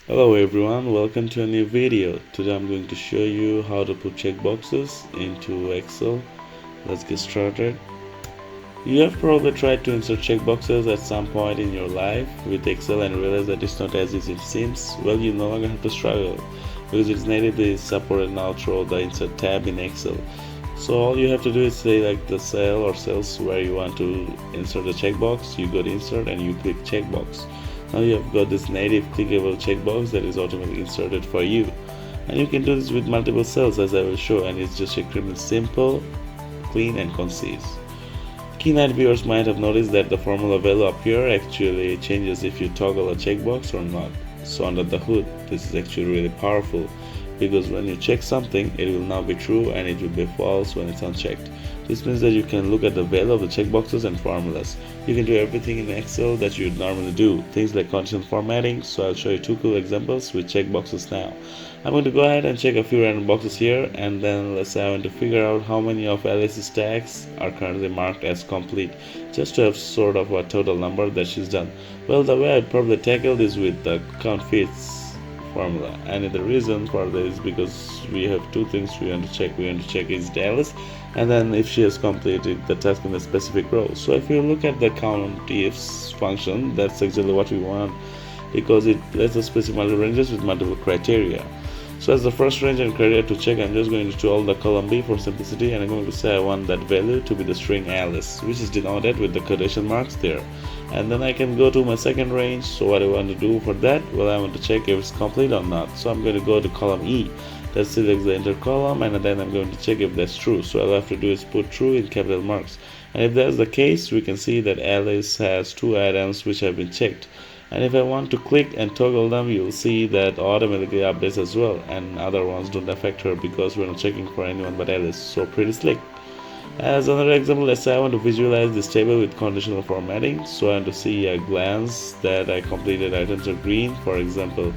Hello everyone, welcome to a new video. Today I'm going to show you how to put checkboxes into Excel. Let's get started. You have probably tried to insert checkboxes at some point in your life with Excel and realized that it's not as easy as it seems. Well, you no longer have to struggle because it's natively supported now through the Insert tab in Excel. So all you have to do is select the cell or cells where you want to insert the checkbox. You go to Insert and you click Checkbox. Now you have got this native clickable checkbox that is automatically inserted for you, and you can do this with multiple cells as I will show, and it's just extremely simple, clean and concise. Keen-eyed viewers might have noticed that the formula value up here actually changes if you toggle a checkbox or not. So under the hood, this is actually really powerful because when you check something, it will now be true and it will be false when it's unchecked. This means that you can look at the value of the checkboxes and formulas. You can do everything in Excel that you would normally do, things like conditional formatting. So I'll show you two cool examples with checkboxes now. I'm going to go ahead and check a few random boxes here, and then let's say I want to figure out how many of Alice's tasks are currently marked as complete, just to have sort of a total number that she's done. Well, the way I'd probably tackle this with the COUNTIFS formula, and the reason for this is because we have two things we want to check. We want to check is Alice, and then if she has completed the task in a specific row. So if you look at the COUNTIFS function, that's exactly what we want because it lets us specify multiple ranges with multiple criteria. So as the first range and criteria to check, I'm just going to do all the column B for simplicity, and I'm going to say I want that value to be the string Alice, which is denoted with the quotation marks there. And then I can go to my second range. So what I want to do for that, well, I want to check if it's complete or not. So I'm going to go to column E, that selects the enter column, and then I'm going to check if that's true. So all I have to do is put true in capital marks, and if that's the case, we can see that Alice has two items which have been checked. And if I want to click and toggle them, you'll see that automatically updates as well, and other ones don't affect her because we're not checking for anyone but Alice. So pretty slick. As another example, let's say I want to visualize this table with conditional formatting. So I want to see a glance that I completed items are green, for example.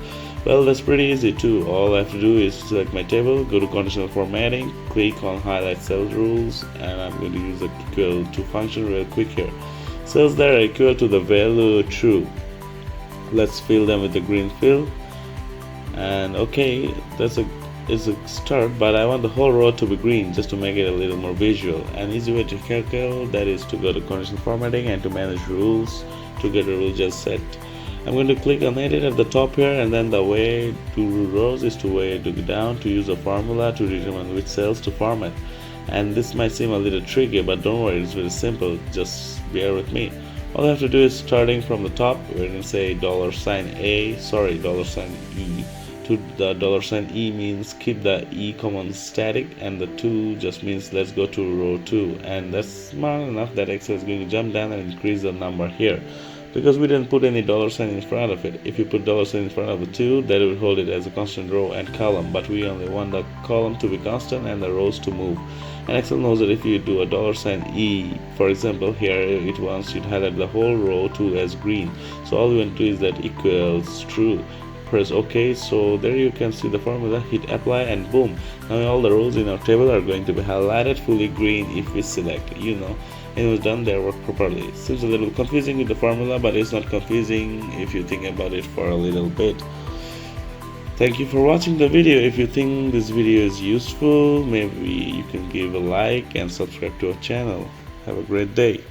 Well, that's pretty easy too. All I have to do is select my table, go to conditional formatting, click on highlight cell rules, and I'm going to use the equal to function real quick here. Cells that are equal to the value true, let's fill them with the green fill. And okay, that's a start, but I want the whole row to be green just to make it a little more visual. An easy way to calculate that is to go to conditional formatting and to manage rules to get a rule just set. I'm going to click on edit at the top here, and then the way to rows is to way to go down to use a formula to determine which cells to format. And this might seem a little tricky, but don't worry, it's very simple, just bear with me. All I have to do is starting from the top, we're going to say $A, sorry, $E. To the $E means keep the E common static, and the 2 just means let's go to row 2, and that's smart enough that Excel is going to jump down and increase the number here because we didn't put any $sign in front of it. If you put $sign in front of the 2, that will hold it as a constant row and column, but we only want the column to be constant and the rows to move. And Excel knows that if you do a $sign E, for example, here it wants you to highlight the whole row 2 as green. So all we want to do is that equals true. Press OK. So there you can see the formula, hit apply, and boom, now all the rows in our table are going to be highlighted fully green if we select, and it was done their work properly. Seems a little confusing with the formula, but it's not confusing if you think about it for a little bit. Thank you for watching the video. If you think this video is useful, maybe you can give a like and subscribe to our channel. Have a great day.